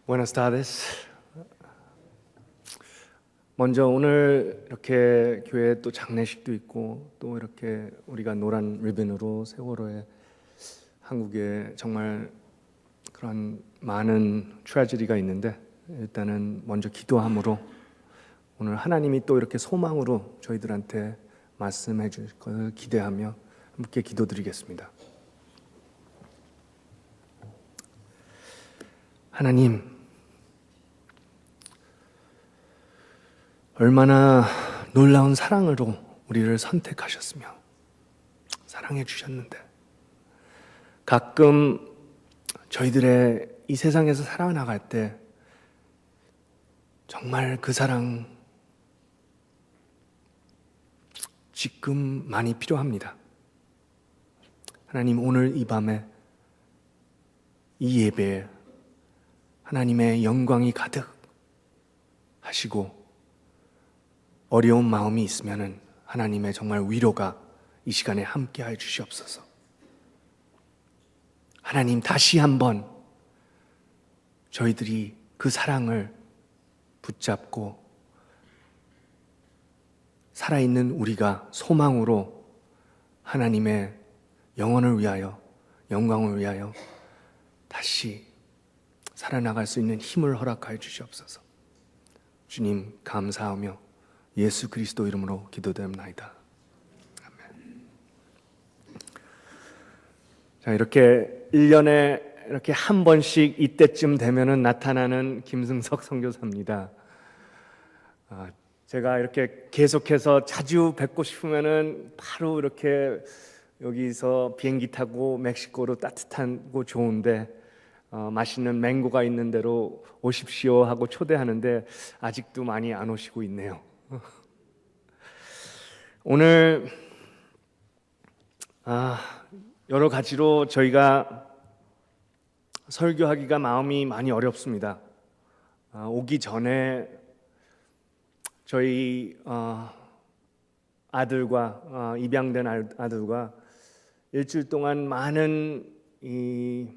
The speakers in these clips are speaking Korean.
Buenas tardes. 먼저 오늘 이렇게 교회에 또 장례식도 있고 또 이렇게 우리가 노란 리본으로 세월호에 한국에 정말 그런 많은 트래지디가 있는데 일단은 먼저 기도함으로 오늘 하나님이 또 이렇게 소망으로 저희들한테 말씀해 주실 것을 기대하며 함께 기도드리겠습니다. 하나님, 얼마나 놀라운 사랑으로 우리를 선택하셨으며 사랑해 주셨는데 가끔 저희들의 이 세상에서 살아나갈 때 정말 그 사랑 지금 많이 필요합니다. 하나님, 오늘 이 밤에 이 예배에 하나님의 영광이 가득 하시고 어려운 마음이 있으면은 하나님의 정말 위로가 이 시간에 함께하여 주시옵소서. 하나님, 다시 한번 저희들이 그 사랑을 붙잡고 살아있는 우리가 소망으로 하나님의 영혼을 위하여, 영광을 위하여 다시 살아나갈 수 있는 힘을 허락하여 주시옵소서. 주님, 감사하며 예수 그리스도 이름으로 기도드립니다. 아멘. 자, 이렇게 1년에 이렇게 한 번씩 이때쯤 되면은 나타나는 김승석 선교사입니다. 제가 이렇게 계속해서 자주 뵙고 싶으면은 바로 이렇게 여기서 비행기 타고 멕시코로 따뜻하고 좋은데 맛있는 맹고가 있는 데로 오십시오 하고 초대하는데 아직도 많이 안 오시고 있네요. 오늘 여러 가지로 저희가 설교하기가 마음이 많이 어렵습니다. 오기 전에 저희 아들과 입양된 아들과 일주일 동안 많은 이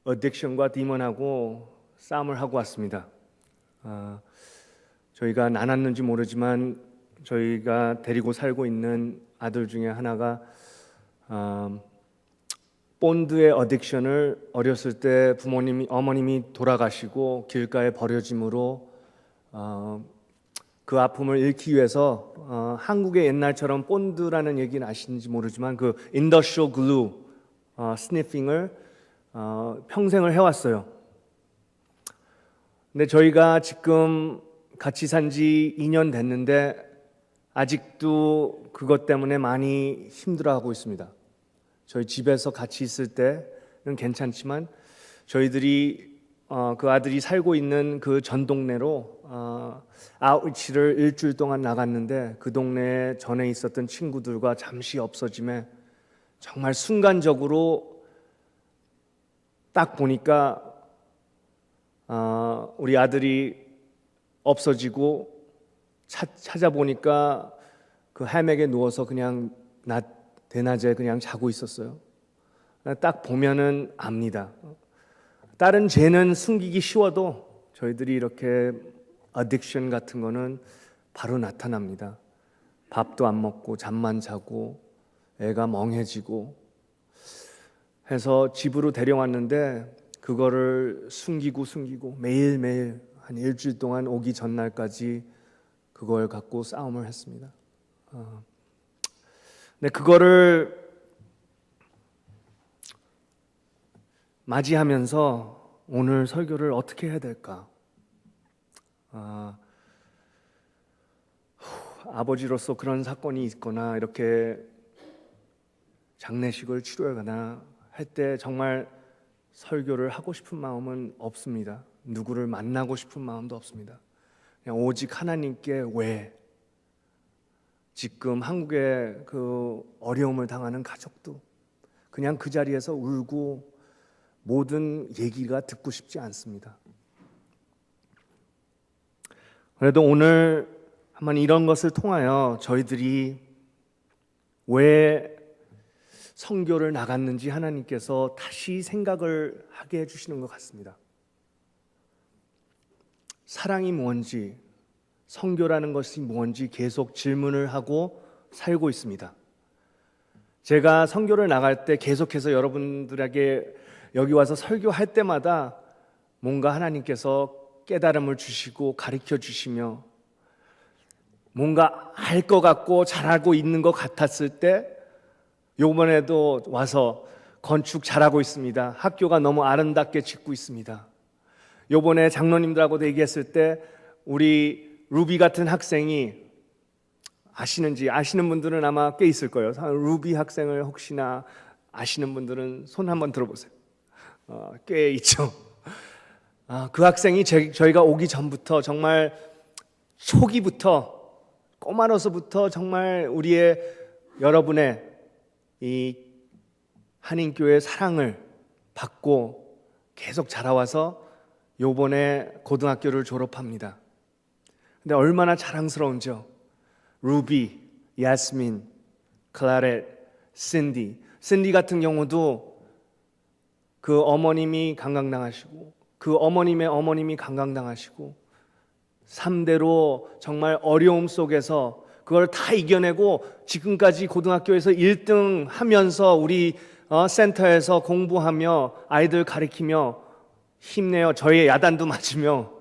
어딕션과 디몬하고 싸움을 하고 왔습니다. 저희가 나눴는지 모르지만 저희가 데리고 살고 있는 아들 중에 하나가 본드의 어딕션을 어렸을 때 어머님이 돌아가시고 길가에 버려짐으로 그 아픔을 잃기 위해서 한국의 옛날처럼 본드라는 얘기는 아시는지 모르지만 그 인더스트리얼 글루 스니핑을 평생을 해왔어요. 근데 저희가 지금 같이 산 지 2년 됐는데 아직도 그것 때문에 많이 힘들어하고 있습니다. 저희 집에서 같이 있을 때는 괜찮지만 저희들이 그 아들이 살고 있는 그 전 동네로 아웃리치를 일주일 동안 나갔는데 그 동네에 전에 있었던 친구들과 잠시 없어짐에 정말 순간적으로 딱 보니까 우리 아들이 없어지고 찾아보니까 그 해맥에 누워서 그냥 대낮에 그냥 자고 있었어요. 딱 보면은 압니다. 다른 죄는 숨기기 쉬워도 저희들이 이렇게 어딕션 같은 거는 바로 나타납니다. 밥도 안 먹고 잠만 자고 애가 멍해지고 해서 집으로 데려왔는데 그거를 숨기고 매일매일 한 일주일 동안 오기 전날까지 그걸 갖고 싸움을 했습니다. 근데 그거를 맞이하면서 오늘 설교를 어떻게 해야 될까? 아버지로서 그런 사건이 있거나 이렇게 장례식을 치르거나 할 때 정말 설교를 하고 싶은 마음은 없습니다. 누구를 만나고 싶은 마음도 없습니다. 그냥 오직 하나님께 왜 지금 한국의 그 어려움을 당하는 가족도 그냥 그 자리에서 울고 모든 얘기가 듣고 싶지 않습니다. 그래도 오늘 한번 이런 것을 통하여 저희들이 왜 선교를 나갔는지 하나님께서 다시 생각을 하게 해주시는 것 같습니다. 사랑이 뭔지, 선교라는 것이 뭔지 계속 질문을 하고 살고 있습니다. 제가 선교를 나갈 때 계속해서 여러분들에게 여기 와서 설교할 때마다 뭔가 하나님께서 깨달음을 주시고 가르쳐 주시며 뭔가 알 것 같고 잘하고 있는 것 같았을 때 요번에도 와서 건축 잘하고 있습니다. 학교가 너무 아름답게 짓고 있습니다. 요번에 장로님들하고도 얘기했을 때 우리 루비 같은 학생이 아시는지 아시는 분들은 아마 꽤 있을 거예요. 루비 학생을 혹시나 아시는 분들은 손 한번 들어보세요. 꽤 있죠. 그 학생이 저희가 오기 전부터 정말 초기부터 꼬마로서부터 정말 여러분의 이 한인교회의 사랑을 받고 계속 자라와서 요번에 고등학교를 졸업합니다. 근데 얼마나 자랑스러운지요. 루비, 야스민, 클라렛, 신디 같은 경우도 그 어머님이 강강당하시고 그 어머님의 어머님이 강강당하시고 3대로 정말 어려움 속에서 그걸 다 이겨내고 지금까지 고등학교에서 1등 하면서 우리 센터에서 공부하며 아이들 가르치며 힘내요. 저의 야단도 맞으며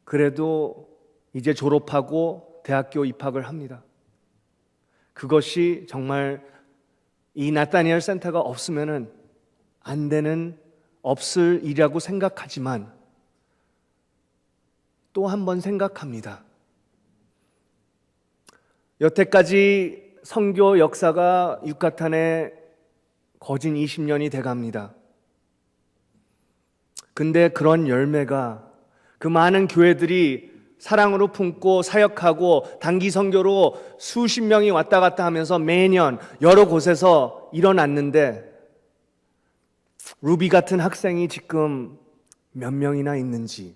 그래도 이제 졸업하고 대학교 입학을 합니다. 그것이 정말 이 나타니엘 센터가 없으면은 안 되는 없을 일이라고 생각하지만 또 한 번 생각합니다. 여태까지 선교 역사가 유카탄에 거진 20년이 돼갑니다. 근데 그런 열매가 그 많은 교회들이 사랑으로 품고 사역하고 단기 선교로 수십 명이 왔다 갔다 하면서 매년 여러 곳에서 일어났는데 루비 같은 학생이 지금 몇 명이나 있는지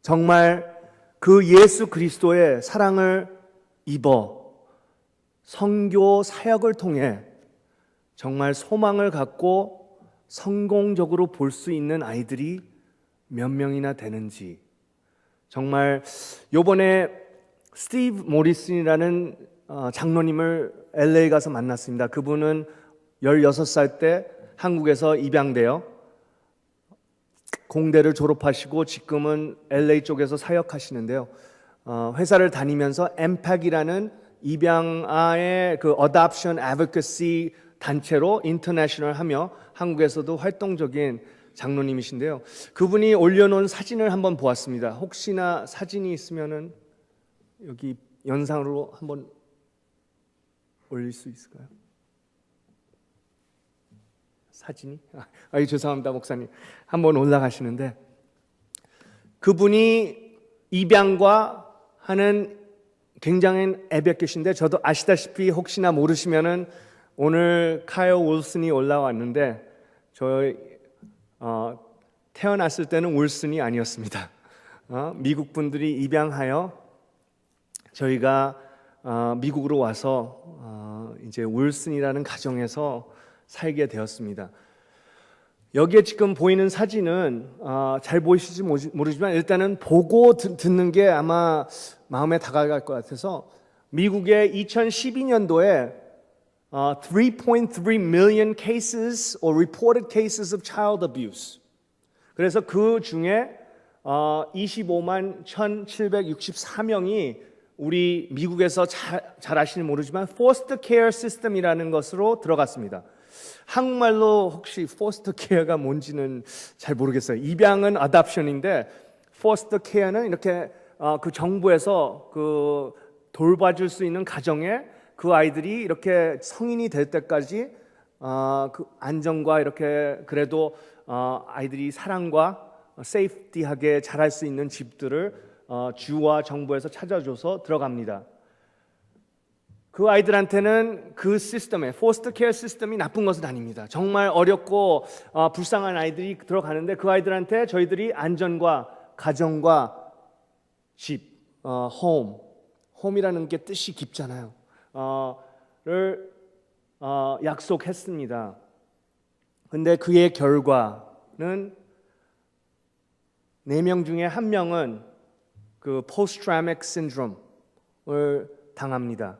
정말 그 예수 그리스도의 사랑을 입어 선교 사역을 통해 정말 소망을 갖고 성공적으로 볼 수 있는 아이들이 몇 명이나 되는지 정말 요번에 스티브 모리슨이라는 장로님을 LA 가서 만났습니다. 그분은 16살 때 한국에서 입양되어 공대를 졸업하시고 지금은 LA 쪽에서 사역하시는데요. 회사를 다니면서 엠팩이라는 입양아의 그 Adoption Advocacy 단체로 인터내셔널 하며 한국에서도 활동적인 장로님이신데요. 그분이 올려놓은 사진을 한번 보았습니다. 혹시나 사진이 있으면은 여기 영상으로 한번 올릴 수 있을까요? 사진이? 죄송합니다, 목사님. 한번 올라가시는데 그분이 입양과 하는 굉장히 애백계신데 저도 아시다시피 혹시나 모르시면은 오늘 카일 울슨이 올라왔는데 태어났을 때는 울슨이 아니었습니다. 미국 분들이 입양하여 저희가 미국으로 와서 이제 울슨이라는 가정에서 살게 되었습니다. 여기에 지금 보이는 사진은 잘 보이실지 모르지만 일단은 보고 듣는 게 아마 마음에 다가갈 것 같아서 미국의 2012년도에 3.3 million cases or reported cases of child abuse. 그래서 그 중에 25만 1,764명이 우리 미국에서 잘 아시는 모르지만 foster care system이라는 것으로 들어갔습니다. 한국말로 혹시 foster care가 뭔지는 잘 모르겠어요. 입양은 adoption인데 foster care는 이렇게 그 정부에서 그 돌봐줄 수 있는 가정에 그 아이들이 이렇게 성인이 될 때까지 그 안정과 이렇게 그래도 아이들이 사랑과 세이프티하게 자랄 수 있는 집들을 주와 정부에서 찾아줘서 들어갑니다. 그 아이들한테는 그 시스템에 포스터 케어 시스템이 나쁜 것은 아닙니다. 정말 어렵고 불쌍한 아이들이 들어가는데 그 아이들한테 저희들이 안전과 가정과 집, 홈이라는 게 뜻이 깊잖아요. 를 약속했습니다. 근데 그의 결과는 4명 중에 1명은 그 post traumatic syndrome을 당합니다.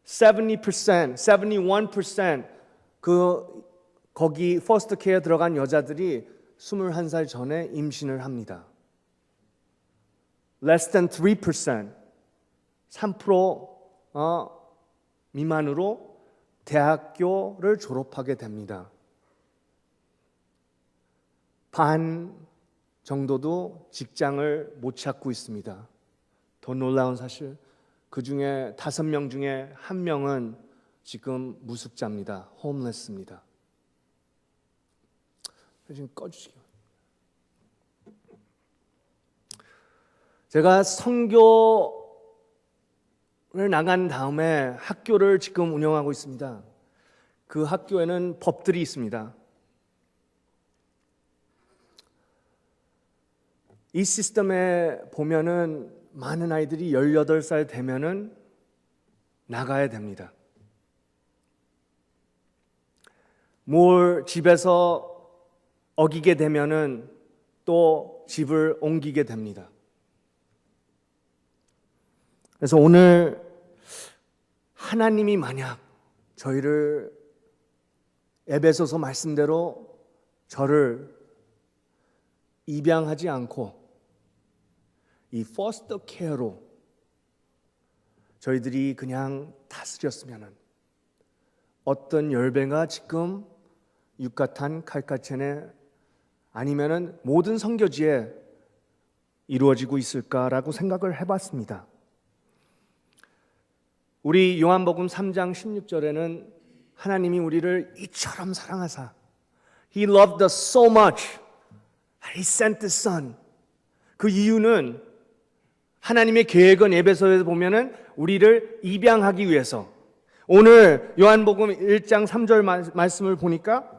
70%, 71% 거기 포스터 케어 들어간 여자들이 21살 전에 임신을 합니다. Less than 3%, 3% 미만으로 대학교를 졸업하게 됩니다. 반 정도도 직장을 못 찾고 있습니다. 더 놀라운 사실, 그 중에 5명 중에 1명은 지금 무숙자입니다. 홈레스입니다. 지금 꺼주시기. 제가 선교를 나간 다음에 학교를 지금 운영하고 있습니다. 그 학교에는 법들이 있습니다. 이 시스템에 보면은 많은 아이들이 18살 되면은 나가야 됩니다. 뭘 집에서 어기게 되면은 또 집을 옮기게 됩니다. 그래서 오늘 하나님이 만약 저희를 에베소서 말씀대로 저를 입양하지 않고 이 포스터 케어로 저희들이 그냥 다스렸으면은 어떤 열배가 지금 유카탄, 칼카첸에 아니면은 모든 선교지에 이루어지고 있을까라고 생각을 해봤습니다. 우리 요한복음 3장 16절에는 하나님이 우리를 이처럼 사랑하사 He loved us so much He sent His Son. 그 이유는 하나님의 계획은 에베소에서 보면은 우리를 입양하기 위해서. 오늘 요한복음 1장 3절 말씀을 보니까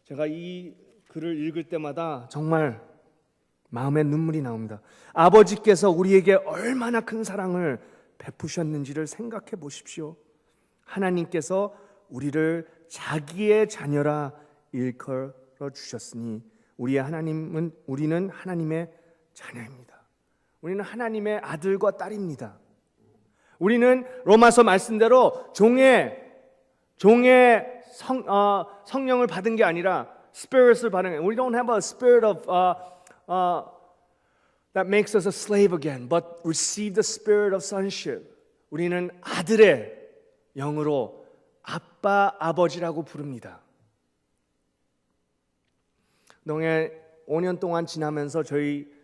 제가 이 글을 읽을 때마다 정말 마음에 눈물이 나옵니다. 아버지께서 우리에게 얼마나 큰 사랑을 베푸셨는지를 생각해 보십시오. 하나님께서 우리를 자기의 자녀라 일컬어 주셨으니 우리는 하나님의 자녀입니다. 우리는 하나님의 아들과 딸입니다. 우리는 로마서 말씀대로 종의 성령을 받은 게 아니라 Spirit을 받은 게. We don't have a spirit of that makes us a slave again, but receive the spirit of sonship. 우리는 아들의 영으로 아빠, 아버지라고 부릅니다. 그동안 5년 동안 지나면서 저희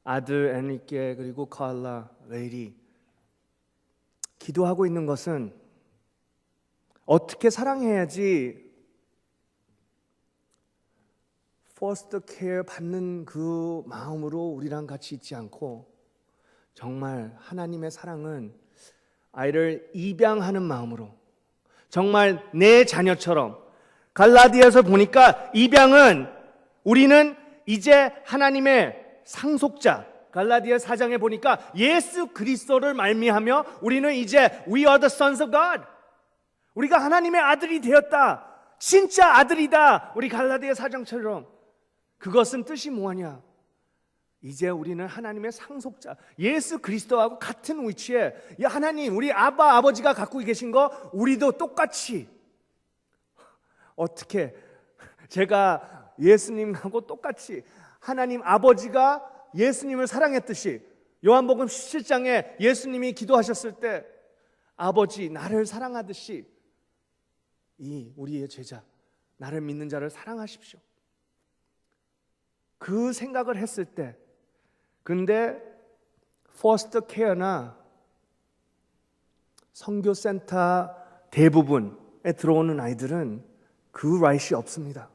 아들 엔리케 그리고 칼라, 레이리 기도하고 있는 것은 어떻게 사랑해야지 포스터 케어 받는 그 마음으로 우리랑 같이 있지 않고 정말 하나님의 사랑은 아이를 입양하는 마음으로 정말 내 자녀처럼. 갈라디아서 보니까 입양은 우리는 이제 하나님의 상속자. 갈라디아 4장에 보니까 예수 그리스도를 말미하며 우리는 이제 We are the sons of God. 우리가 하나님의 아들이 되었다. 진짜 아들이다. 우리 갈라디아 4장처럼. 그것은 뜻이 뭐하냐? 이제 우리는 하나님의 상속자, 예수 그리스도하고 같은 위치에 하나님, 우리 아버지가 갖고 계신 거 우리도 똑같이. 어떻게 제가 예수님하고 똑같이 하나님 아버지가 예수님을 사랑했듯이 요한복음 17장에 예수님이 기도하셨을 때 아버지 나를 사랑하듯이 이 우리의 제자 나를 믿는 자를 사랑하십시오. 그 생각을 했을 때 근데 포스터 케어나 선교센터 대부분에 들어오는 아이들은 그 라이트이 없습니다.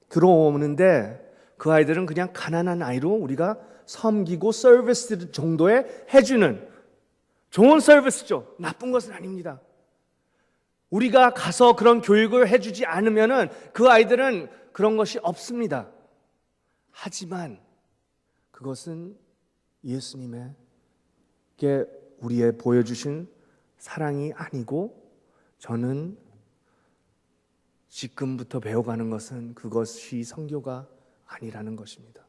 들어오는데 그 아이들은 그냥 가난한 아이로 우리가 섬기고 서비스 정도에 해주는 좋은 서비스죠. 나쁜 것은 아닙니다. 우리가 가서 그런 교육을 해주지 않으면은 그 아이들은 그런 것이 없습니다. 하지만 그것은 예수님의 우리의 보여주신 사랑이 아니고 저는 지금부터 배워가는 것은 그것이 선교가 아니라는 것입니다.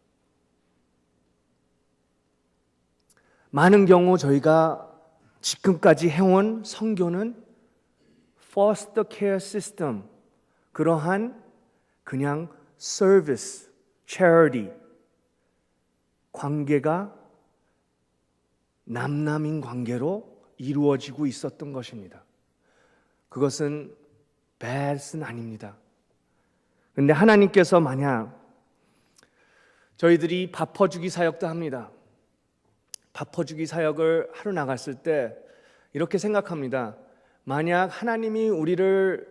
많은 경우 저희가 지금까지 해온 선교는 foster care system, 그러한 그냥 service, charity, 관계가 남남인 관계로 이루어지고 있었던 것입니다. 그것은 bad은 아닙니다. 그런데 하나님께서 만약 저희들이 밥 퍼주기 사역도 합니다. 밥 퍼주기 사역을 하러 나갔을 때 이렇게 생각합니다. 만약 하나님이 우리를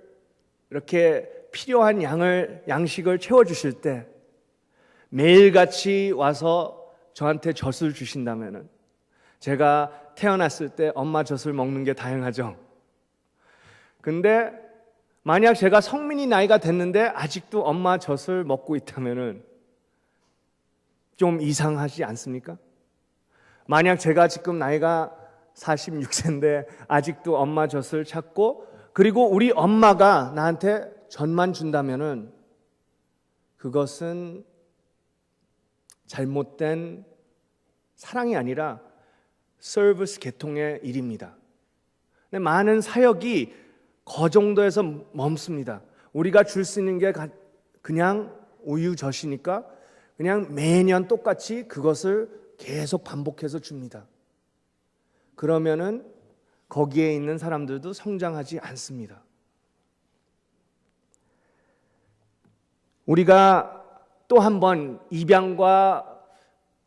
이렇게 필요한 양식을 채워주실 때 매일같이 와서 저한테 젖을 주신다면 제가 태어났을 때 엄마 젖을 먹는 게 다양하죠. 근데 만약 제가 성민이 나이가 됐는데 아직도 엄마 젖을 먹고 있다면 좀 이상하지 않습니까? 만약 제가 지금 나이가 46세인데 아직도 엄마 젖을 찾고 그리고 우리 엄마가 나한테 젖만 준다면 그것은 잘못된 사랑이 아니라 서비스 계통의 일입니다. 근데 많은 사역이 그 정도에서 멈습니다. 우리가 줄 수 있는 게 그냥 우유젖이니까 그냥 매년 똑같이 그것을 계속 반복해서 줍니다. 그러면은 거기에 있는 사람들도 성장하지 않습니다. 우리가 또 한 번 입양과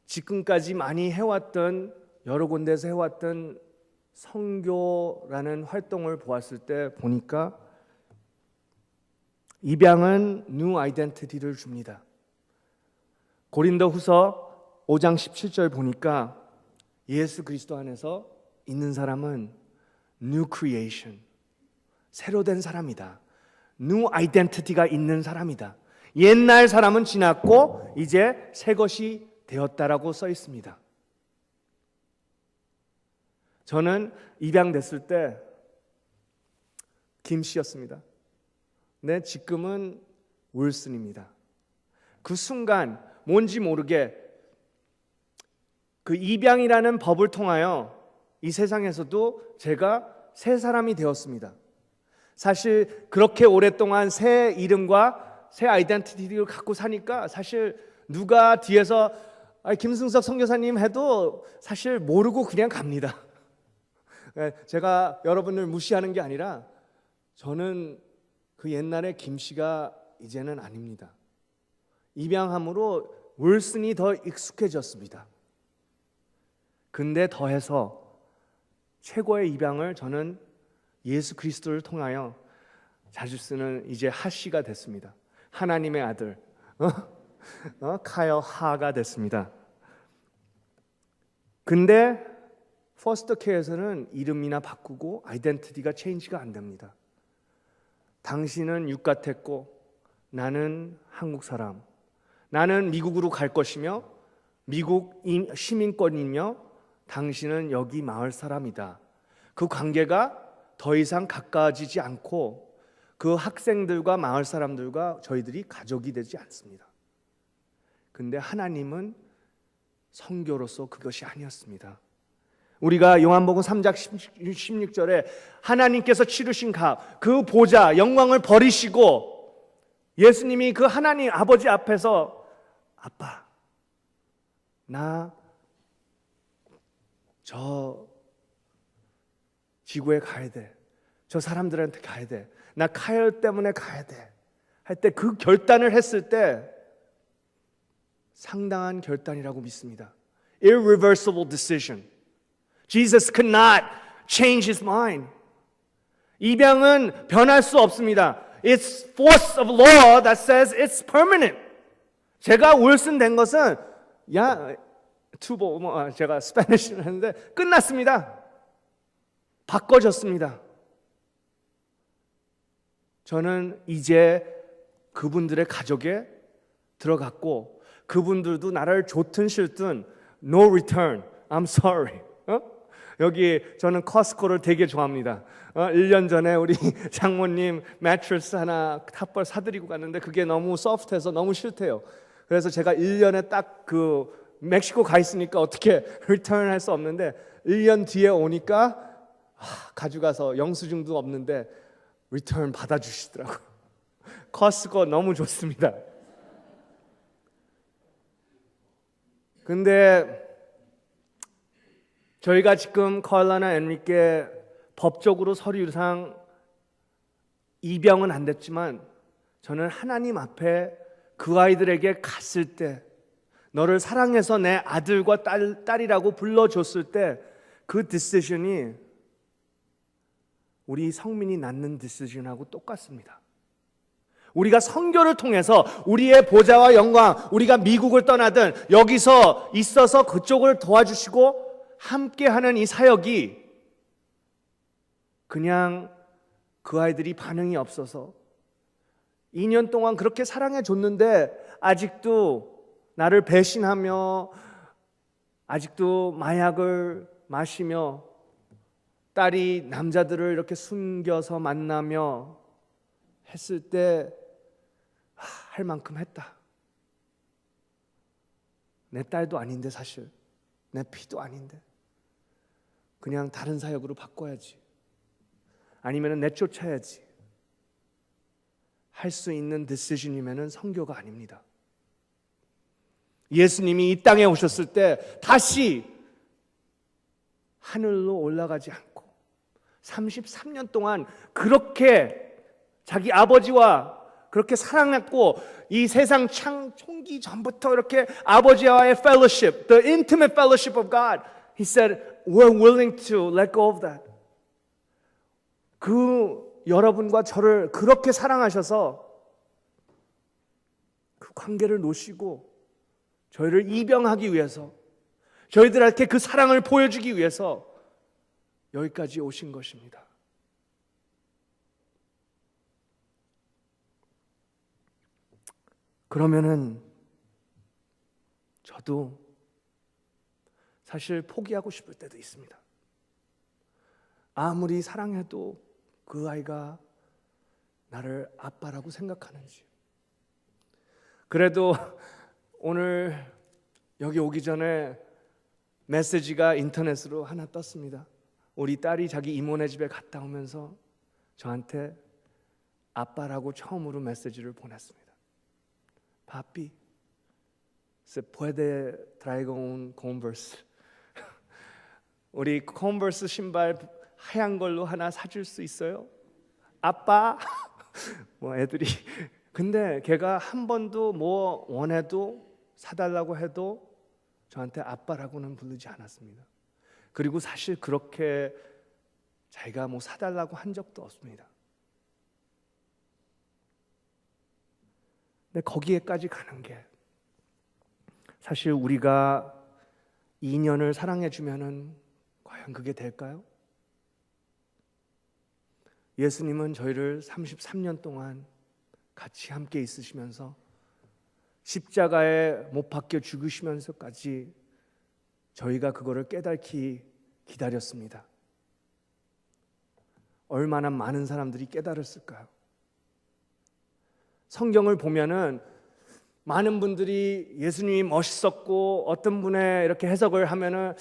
지금까지 많이 해왔던 여러 군데에서 해왔던 선교라는 활동을 보았을 때 보니까 입양은 new identity를 줍니다. 고린도후서 5장 17절 보니까 예수 그리스도 안에서 있는 사람은 new creation, 새로 된 사람이다. new identity가 있는 사람이다. 옛날 사람은 지났고 이제 새 것이 되었다라고 써 있습니다. 저는 입양됐을 때 김씨였습니다. 네, 지금은 윌슨입니다. 그 순간 뭔지 모르게 그 입양이라는 법을 통하여 이 세상에서도 제가 새 사람이 되었습니다. 사실 그렇게 오랫동안 새 이름과 새 아이덴티티를 갖고 사니까 사실 누가 뒤에서 김승석 선교사님 해도 사실 모르고 그냥 갑니다. 제가 여러분을 무시하는 게 아니라 저는 그 옛날에 김씨가 이제는 아닙니다. 입양함으로 윌슨이 더 익숙해졌습니다. 근데 더해서 최고의 입양을 저는 예수 그리스도를 통하여 자주 쓰는 이제 하씨가 됐습니다. 하나님의 아들 카여 하가 됐습니다. 근데 퍼스트 케어에서는 이름이나 바꾸고 아이덴티티가 체인지가 안 됩니다. 당신은 육같았고 나는 한국 사람, 나는 미국으로 갈 것이며 미국 시민권이며 당신은 여기 마을 사람이다. 그 관계가 더 이상 가까워지지 않고 그 학생들과 마을 사람들과 저희들이 가족이 되지 않습니다. 근데 하나님은 선교로서 그것이 아니었습니다. 우리가 요한복음 3장 16절에 하나님께서 치르신 값, 그 보좌, 영광을 버리시고 예수님이 그 하나님 아버지 앞에서 아빠, 나 저 지구에 가야 돼. 저 사람들한테 가야 돼. 나 카열 때문에 가야 돼. 할 때 그 결단을 했을 때 상당한 결단이라고 믿습니다. Irreversible decision. Jesus could not change his mind. 입양은 변할 수 없습니다. It's force of law that says it's permanent. 제가 윌슨 된 것은 투보 제가 스페니쉬를 했는데 끝났습니다. 바꿔졌습니다. 저는 이제 그분들의 가족에 들어갔고 그분들도 나를 좋든 싫든 no return, I'm sorry. 여기 저는 커스코를 되게 좋아합니다. 1년 전에 우리 장모님 매트리스 하나 탑벌 사드리고 갔는데 그게 너무 소프트해서 너무 싫대요. 그래서 제가 1년에 딱 그 멕시코 가 있으니까 어떻게 리턴 할 수 없는데 1년 뒤에 오니까 가져가서 영수증도 없는데 리턴 받아주시더라고요. 커스코 너무 좋습니다. 근데 저희가 지금 카일라나 엔리께 법적으로 서류상 입양은 안 됐지만 저는 하나님 앞에 그 아이들에게 갔을 때 너를 사랑해서 내 아들과 딸이라고 불러줬을 때 그 디시전이 우리 성민이 낳는 디시전하고 똑같습니다. 우리가 선교를 통해서 우리의 보좌와 영광, 우리가 미국을 떠나든 여기서 있어서 그쪽을 도와주시고 함께하는 이 사역이 그냥 그 아이들이 반응이 없어서 2년 동안 그렇게 사랑해 줬는데 아직도 나를 배신하며 아직도 마약을 마시며 딸이 남자들을 이렇게 숨겨서 만나며 했을 때 할 만큼 했다. 내 딸도 아닌데 사실 내 피도 아닌데 그냥 다른 사역으로 바꿔야지. 아니면 내쫓아야지. 할 수 있는 디시전이면 선교가 아닙니다. 예수님이 이 땅에 오셨을 때 다시 하늘로 올라가지 않고 33년 동안 그렇게 자기 아버지와 그렇게 사랑했고 이 세상 총기 전부터 이렇게 아버지와의 fellowship, the intimate fellowship of God, He said, we're willing to let go of that. 그 여러분과 저를 그렇게 사랑하셔서 그 관계를 놓으시고 저희를 입양하기 위해서 저희들한테 그 사랑을 보여주기 위해서 여기까지 오신 것입니다. 그러면은 저도 사실 포기하고 싶을 때도 있습니다. 아무리 사랑해도 그 아이가 나를 아빠라고 생각하는지. 그래도 오늘 여기 오기 전에 메시지가 인터넷으로 하나 떴습니다. 우리 딸이 자기 이모네 집에 갔다 오면서 저한테 아빠라고 처음으로 메시지를 보냈습니다. Papi, se puede traigo un Converse. 우리 컨버스 신발 하얀 걸로 하나 사줄 수 있어요? 아빠? 뭐 애들이 근데 걔가 한 번도 뭐 원해도 사달라고 해도 저한테 아빠라고는 부르지 않았습니다. 그리고 사실 그렇게 자기가 뭐 사달라고 한 적도 없습니다. 근데 거기에까지 가는 게 사실 우리가 2년을 사랑해 주면은 과연 그게 될까요? 예수님은 저희를 33년 동안 같이 함께 있으시면서 십자가에 못 박혀 죽으시면서까지 저희가 그거를 깨닫기 기다렸습니다. 얼마나 많은 사람들이 깨달았을까요? 성경을 보면은 많은 분들이 예수님이 멋있었고 어떤 분의 이렇게 해석을 하면은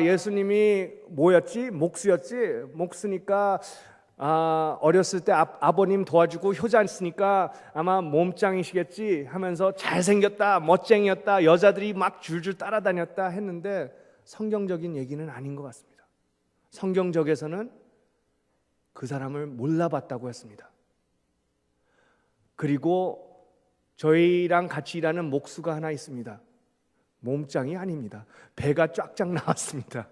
예수님이 뭐였지? 목수였지? 목수니까 어렸을 때 아버님 도와주고 효자였으니까 아마 몸짱이시겠지 하면서 잘생겼다, 멋쟁이였다, 여자들이 막 줄줄 따라다녔다 했는데 성경적인 얘기는 아닌 것 같습니다. 성경적에서는 그 사람을 몰라봤다고 했습니다. 그리고 저희랑 같이 일하는 목수가 하나 있습니다. 몸짱이 아닙니다. 배가 쫙쫙 나왔습니다.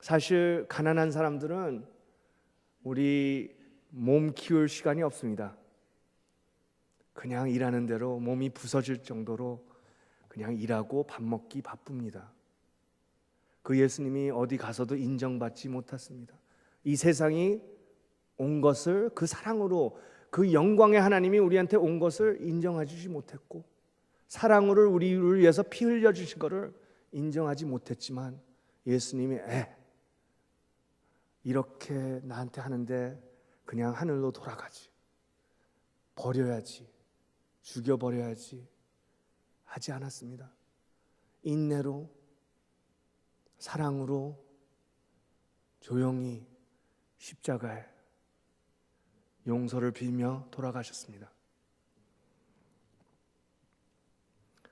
사실 가난한 사람들은 우리 몸 키울 시간이 없습니다. 그냥 일하는 대로 몸이 부서질 정도로 그냥 일하고 밥 먹기 바쁩니다. 그 예수님이 어디 가서도 인정받지 못했습니다. 이 세상이 온 것을 그 사랑으로 그 영광의 하나님이 우리한테 온 것을 인정해 주지 못했고 사랑으로 우리를 위해서 피 흘려 주신 것을 인정하지 못했지만 예수님이 이렇게 나한테 하는데 그냥 하늘로 돌아가지, 버려야지, 죽여버려야지 하지 않았습니다. 인내로, 사랑으로 조용히 십자가에 용서를 빌며 돌아가셨습니다.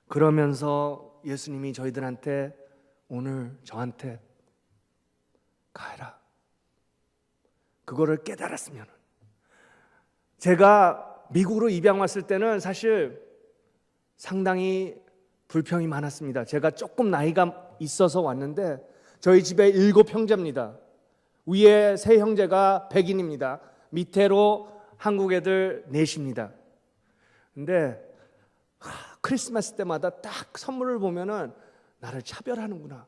그러면서 예수님이 저희들한테, 오늘 저한테 가해라, 그거를 깨달았으면. 제가 미국으로 입양 왔을 때는 사실 상당히 불평이 많았습니다. 제가 조금 나이가 있어서 왔는데 저희 집에 7형제입니다. 위에 3형제가 백인입니다. 밑으로 한국 애들 4입니다. 근데 크리스마스 때마다 딱 선물을 보면은 나를 차별하는구나.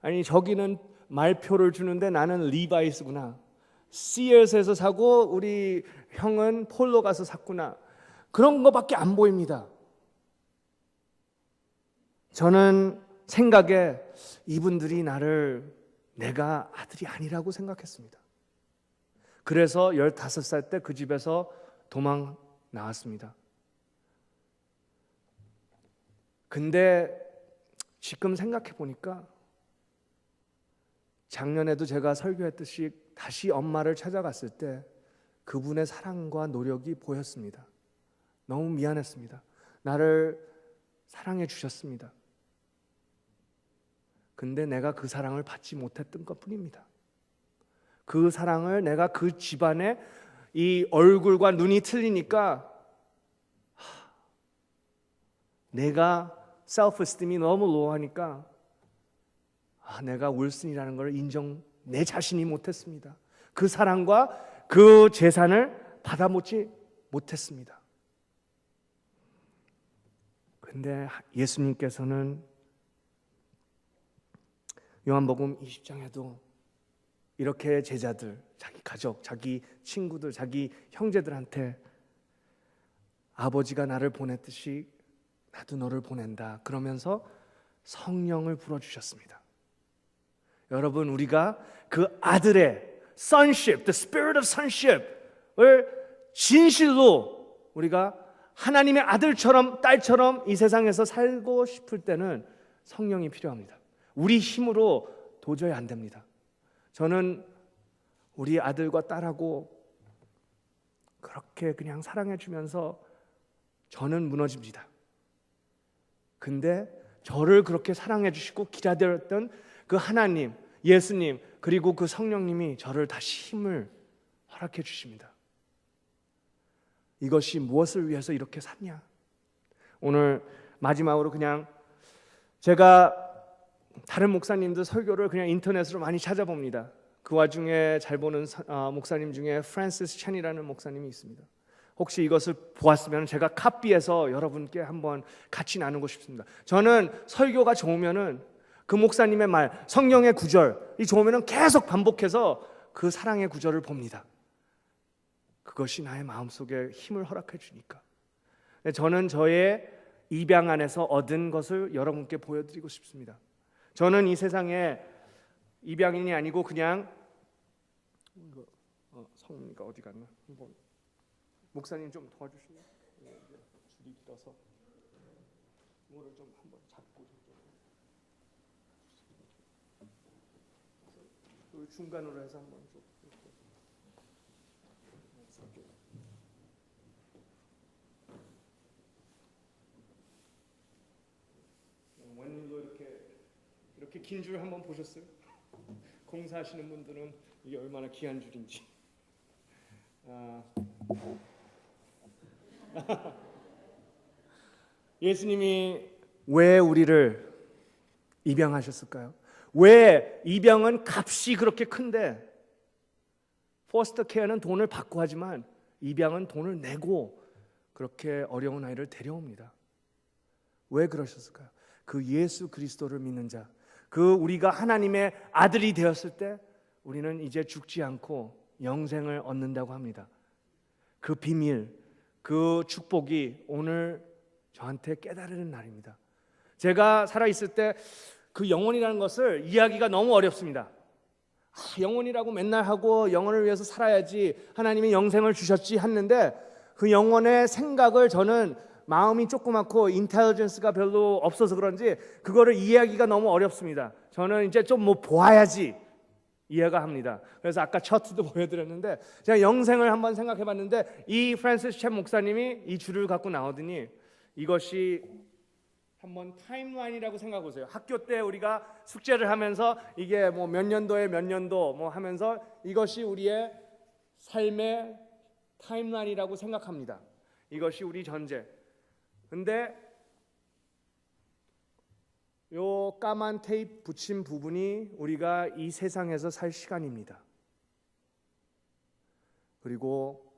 아니 저기는 말표를 주는데 나는 리바이스구나. 시어스에서 사고 우리 형은 폴로 가서 샀구나. 그런 거밖에 안 보입니다. 저는 생각에 이분들이 나를 내가 아들이 아니라고 생각했습니다. 그래서 15살 때 그 집에서 도망 나왔습니다. 근데 지금 생각해 보니까 작년에도 제가 설교했듯이 다시 엄마를 찾아갔을 때 그분의 사랑과 노력이 보였습니다. 너무 미안했습니다. 나를 사랑해 주셨습니다. 근데 내가 그 사랑을 받지 못했던 것뿐입니다. 그 사랑을 내가 그 집안에 이 얼굴과 눈이 틀리니까 내가 셀프스팀이 너무 로우하니까 내가 윌슨이라는 걸 내 자신이 못했습니다. 그 사랑과 그 재산을 받아먹지 못했습니다. 근데 예수님께서는 요한복음 20장에도 이렇게 제자들, 자기 가족, 자기 친구들, 자기 형제들한테 아버지가 나를 보냈듯이 나도 너를 보낸다 그러면서 성령을 불어주셨습니다. 여러분, 우리가 그 아들의 sonship, the spirit of sonship을 진실로 우리가 하나님의 아들처럼 딸처럼 이 세상에서 살고 싶을 때는 성령이 필요합니다. 우리 힘으로 도저히 안 됩니다. 저는 우리 아들과 딸하고 그렇게 그냥 사랑해 주면서 저는 무너집니다. 근데 저를 그렇게 사랑해 주시고 기다렸던 그 하나님, 예수님, 그리고 그 성령님이 저를 다시 힘을 허락해 주십니다. 이것이 무엇을 위해서 이렇게 샀냐? 오늘 마지막으로 그냥 제가 다른 목사님들 설교를 그냥 인터넷으로 많이 찾아봅니다. 그 와중에 잘 보는 목사님 중에 프랜시스 첸이라는 목사님이 있습니다. 혹시 이것을 보았으면 제가 카피해서 여러분께 한번 같이 나누고 싶습니다. 저는 설교가 좋으면은 그 목사님의 말, 성령의 구절이 좋으면은 계속 반복해서 그 사랑의 구절을 봅니다. 그것이 나의 마음속에 힘을 허락해 주니까. 저는 저의 입양 안에서 얻은 것을 여러분께 보여드리고 싶습니다. 저는 이 세상에 입양인이 아니고 그냥 성우니까 어디 갔나? 목사님 좀 도와주실래요? 줄이 길어서 이거를 좀 한번 잡고 좀 중간으로 해서 한번 좀 원님도 이렇게 긴 줄 한번 보셨어요? 공사하시는 분들은 이게 얼마나 귀한 줄인지. 예수님이 왜 우리를 입양하셨을까요? 왜 입양은 값이 그렇게 큰데 포스터 케어는 돈을 받고 하지만 입양은 돈을 내고 그렇게 어려운 아이를 데려옵니다. 왜 그러셨을까요? 그 예수 그리스도를 믿는 자, 그 우리가 하나님의 아들이 되었을 때 우리는 이제 죽지 않고 영생을 얻는다고 합니다. 그 비밀, 그 축복이 오늘 저한테 깨달은 날입니다. 제가 살아있을 때 그 영혼이라는 것을 이해하기가 너무 어렵습니다. 영혼이라고 맨날 하고 영혼을 위해서 살아야지, 하나님이 영생을 주셨지 했는데 그 영혼의 생각을 저는 마음이 조그맣고 인텔리전스가 별로 없어서 그런지 그거를 이해하기가 너무 어렵습니다. 저는 이제 좀 뭐 보아야지 이해가 합니다. 그래서 아까 차트도 보여드렸는데 제가 영생을 한번 생각해봤는데 이 프랜시스 챔 목사님이 이 줄을 갖고 나오더니 이것이 한번 타임라인이라고 생각해 보세요. 학교 때 우리가 숙제를 하면서 이게 뭐 몇 년도에 몇 년도 뭐 하면서 이것이 우리의 삶의 타임라인이라고 생각합니다. 이것이 우리 전제. 근데 요 까만 테이프 붙인 부분이 우리가 이 세상에서 살 시간입니다. 그리고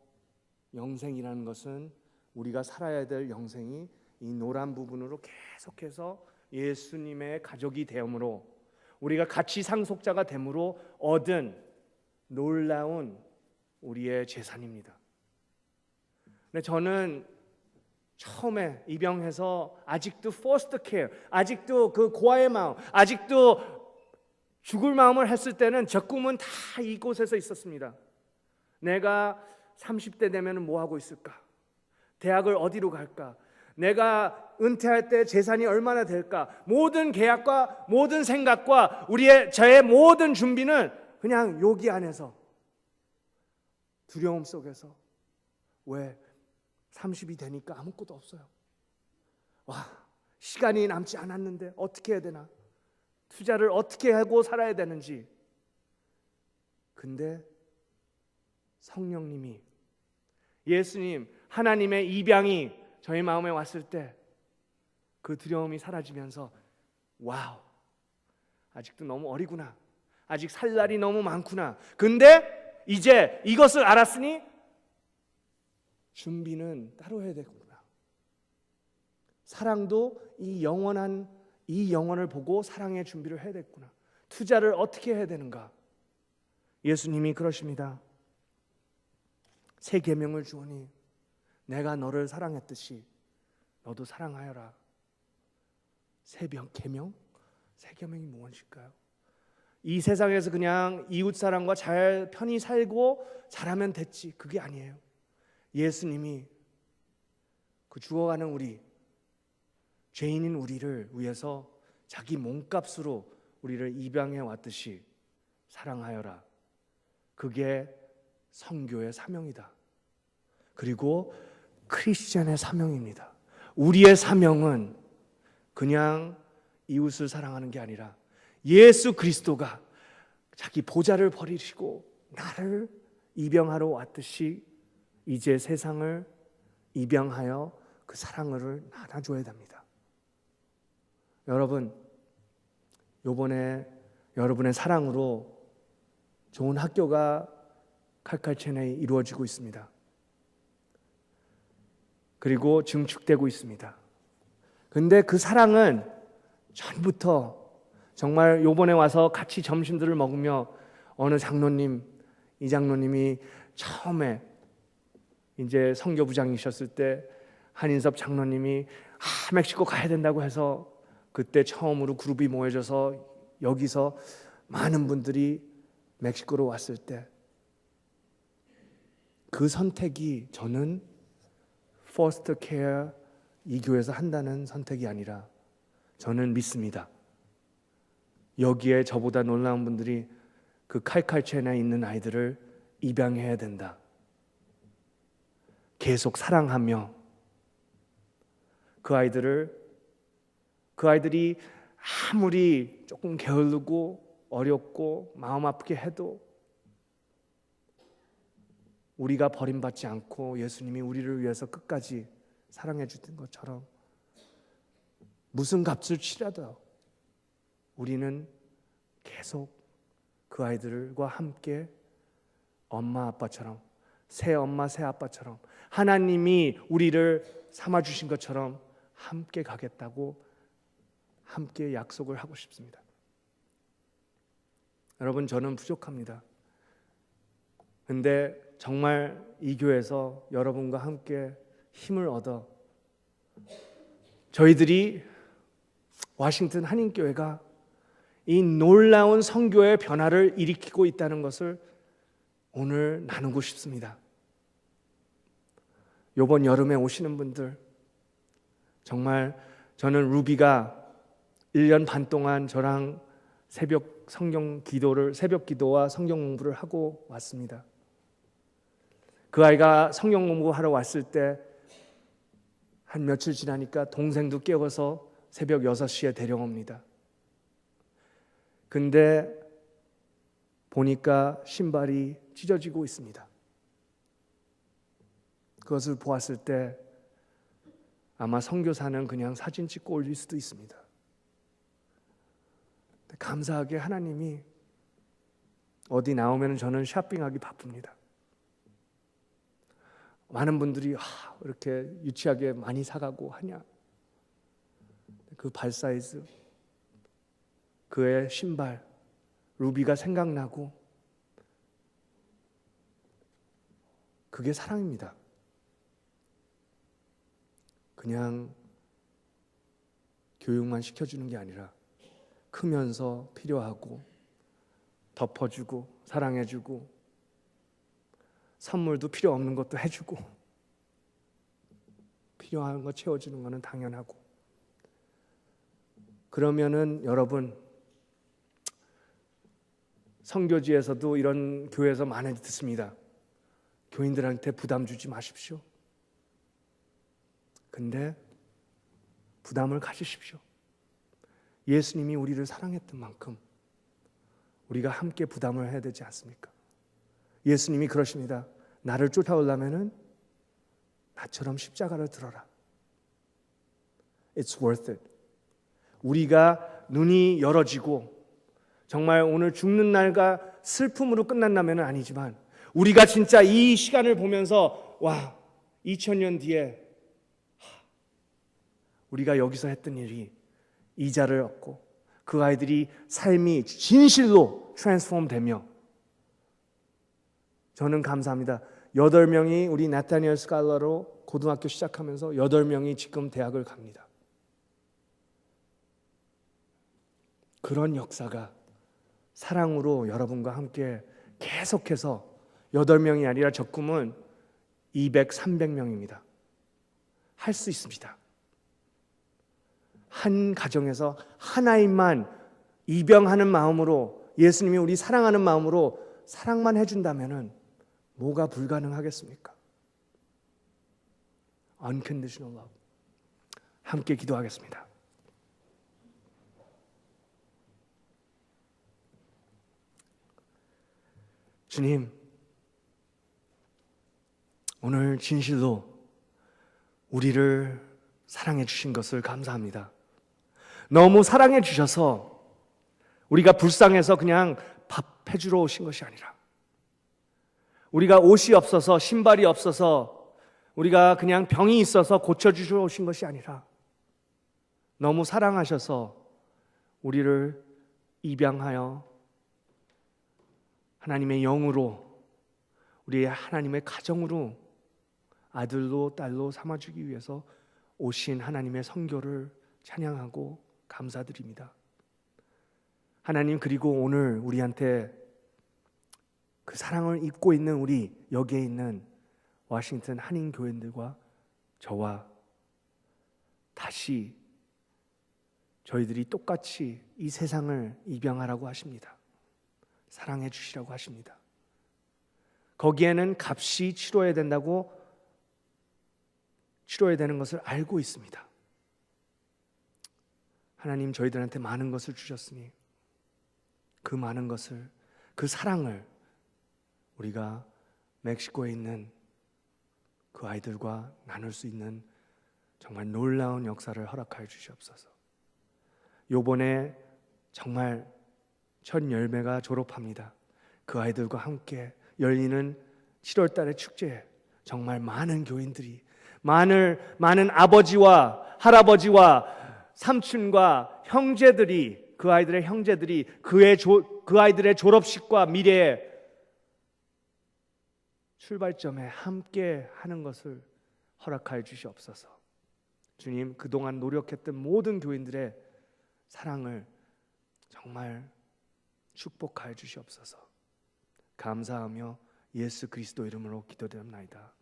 영생이라는 것은 우리가 살아야 될 영생이 이 노란 부분으로 계속해서 예수님의 가족이 되므로 우리가 같이 상속자가 됨으로 얻은 놀라운 우리의 재산입니다. 근데 저는 처음에 입양해서 아직도 포스터 케어, 아직도 그 고아의 마음, 아직도 죽을 마음을 했을 때는 저 꿈은 다 이곳에서 있었습니다. 내가 30대 되면 뭐 하고 있을까? 대학을 어디로 갈까? 내가 은퇴할 때 재산이 얼마나 될까? 모든 계약과 모든 생각과 저의 모든 준비는 그냥 여기 안에서, 두려움 속에서. 왜? 30이 되니까 아무것도 없어요. 시간이 남지 않았는데 어떻게 해야 되나? 투자를 어떻게 하고 살아야 되는지. 근데 성령님이, 예수님, 하나님의 입양이 저희 마음에 왔을 때 그 두려움이 사라지면서 와우, 아직도 너무 어리구나. 아직 살 날이 너무 많구나. 근데 이제 이것을 알았으니 준비는 따로 해야 되겠구나. 사랑도 이 영혼을 보고 사랑의 준비를 해야 되겠구나. 투자를 어떻게 해야 되는가? 예수님이 그러십니다. 새 계명을 주오니 내가 너를 사랑했듯이 너도 사랑하여라. 새 계명? 새 계명이 무엇일까요? 이 세상에서 그냥 이웃 사람과 잘 편히 살고 잘하면 됐지, 그게 아니에요. 예수님이 그 죽어가는 우리, 죄인인 우리를 위해서 자기 몸값으로 우리를 입양해 왔듯이 사랑하여라. 그게 선교의 사명이다. 그리고 크리스천의 사명입니다. 우리의 사명은 그냥 이웃을 사랑하는 게 아니라 예수 그리스도가 자기 보좌를 버리시고 나를 입양하러 왔듯이 이제 세상을 입양하여 그 사랑을 나눠줘야 됩니다. 여러분, 이번에 여러분의 사랑으로 좋은 학교가 칼칼체내에 이루어지고 있습니다. 그리고 증축되고 있습니다. 근데 그 사랑은 전부터 정말 요번에 와서 같이 점심들을 먹으며 어느 장로님, 이 장로님이 처음에 이제 선교부장이셨을 때 한인섭 장로님이 멕시코 가야 된다고 해서 그때 처음으로 그룹이 모여져서 여기서 많은 분들이 멕시코로 왔을 때 그 선택이 저는 포스터 케어 이 교회에서 한다는 선택이 아니라 저는 믿습니다. 여기에 저보다 놀라운 분들이 그 칼칼체나에 있는 아이들을 입양해야 된다. 계속 사랑하며 그 아이들이 아무리 조금 게으르고 어렵고 마음 아프게 해도 우리가 버림받지 않고 예수님이 우리를 위해서 끝까지 사랑해 주던 것처럼 무슨 값을 치라도 우리는 계속 그 아이들과 함께 엄마 아빠처럼, 새 엄마 새 아빠처럼 하나님이 우리를 삼아주신 것처럼 함께 가겠다고 함께 약속을 하고 싶습니다. 여러분, 저는 부족합니다. 근데 정말 이 교회에서 여러분과 함께 힘을 얻어 저희들이 워싱턴 한인교회가 이 놀라운 선교의 변화를 일으키고 있다는 것을 오늘 나누고 싶습니다. 이번 여름에 오시는 분들, 정말 저는 루비가 1년 반 동안 저랑 새벽 기도와 성경 공부를 하고 왔습니다. 그 아이가 성경 공부하러 왔을 때 한 며칠 지나니까 동생도 깨워서 새벽 6시에 데려옵니다. 근데 보니까 신발이 찢어지고 있습니다. 그것을 보았을 때 아마 선교사는 그냥 사진 찍고 올릴 수도 있습니다. 감사하게 하나님이 어디 나오면 저는 쇼핑하기 바쁩니다. 많은 분들이 이렇게 유치하게 많이 사가고 하냐. 그 발 사이즈, 그의 신발, 루비가 생각나고 그게 사랑입니다. 그냥 교육만 시켜주는 게 아니라 크면서 필요하고 덮어주고 사랑해주고 선물도 필요 없는 것도 해주고 필요한 거 채워주는 거는 당연하고. 그러면은 여러분, 선교지에서도 이런 교회에서 많이 듣습니다. 교인들한테 부담 주지 마십시오. 근데 부담을 가지십시오. 예수님이 우리를 사랑했던 만큼 우리가 함께 부담을 해야 되지 않습니까? 예수님이 그러십니다. 나를 쫓아오려면은 나처럼 십자가를 들어라. It's worth it. 우리가 눈이 열어지고 정말 오늘 죽는 날과 슬픔으로 끝난다면 아니지만 우리가 진짜 이 시간을 보면서 2000년 뒤에 우리가 여기서 했던 일이 이자를 얻고 그 아이들이 삶이 진실로 트랜스폼 되며, 저는 감사합니다. 8명이 우리 나타니엘 스칼러로 고등학교 시작하면서 8명이 지금 대학을 갑니다. 그런 역사가 사랑으로 여러분과 함께 계속해서 8명이 아니라 적금은 200, 300명입니다. 할 수 있습니다. 한 가정에서 하나님만 입양하는 마음으로, 예수님이 우리 사랑하는 마음으로 사랑만 해준다면 뭐가 불가능하겠습니까? Unconditional love. 함께 기도하겠습니다. 주님, 오늘 진실로 우리를 사랑해 주신 것을 감사합니다. 너무 사랑해 주셔서 우리가 불쌍해서 그냥 밥 해주러 오신 것이 아니라, 우리가 옷이 없어서, 신발이 없어서, 우리가 그냥 병이 있어서 고쳐주시러 오신 것이 아니라 너무 사랑하셔서 우리를 입양하여 하나님의 영으로, 우리의 하나님의 가정으로 아들로 딸로 삼아주기 위해서 오신 하나님의 선교를 찬양하고 감사드립니다. 하나님, 그리고 오늘 우리한테 그 사랑을 입고 있는 우리 여기에 있는 워싱턴 한인 교인들과 저와 다시 저희들이 똑같이 이 세상을 입양하라고 하십니다. 사랑해 주시라고 하십니다. 거기에는 값이 치러야 된다고, 치러야 되는 것을 알고 있습니다. 하나님, 저희들한테 많은 것을 주셨으니 그 많은 것을, 그 사랑을 우리가 멕시코에 있는 그 아이들과 나눌 수 있는 정말 놀라운 역사를 허락하여 주시옵소서. 요번에 정말 첫 열매가 졸업합니다. 그 아이들과 함께 열리는 7월 달의 축제에 정말 많은 교인들이, 많은 아버지와 할아버지와 삼촌과 형제들이, 그 아이들의 형제들이 그 아이들의 졸업식과 미래의 출발점에 함께 하는 것을 허락하여 주시옵소서. 주님, 그동안 노력했던 모든 교인들의 사랑을 정말 축복하여 주시옵소서. 감사하며 예수 그리스도 이름으로 기도드립나이다.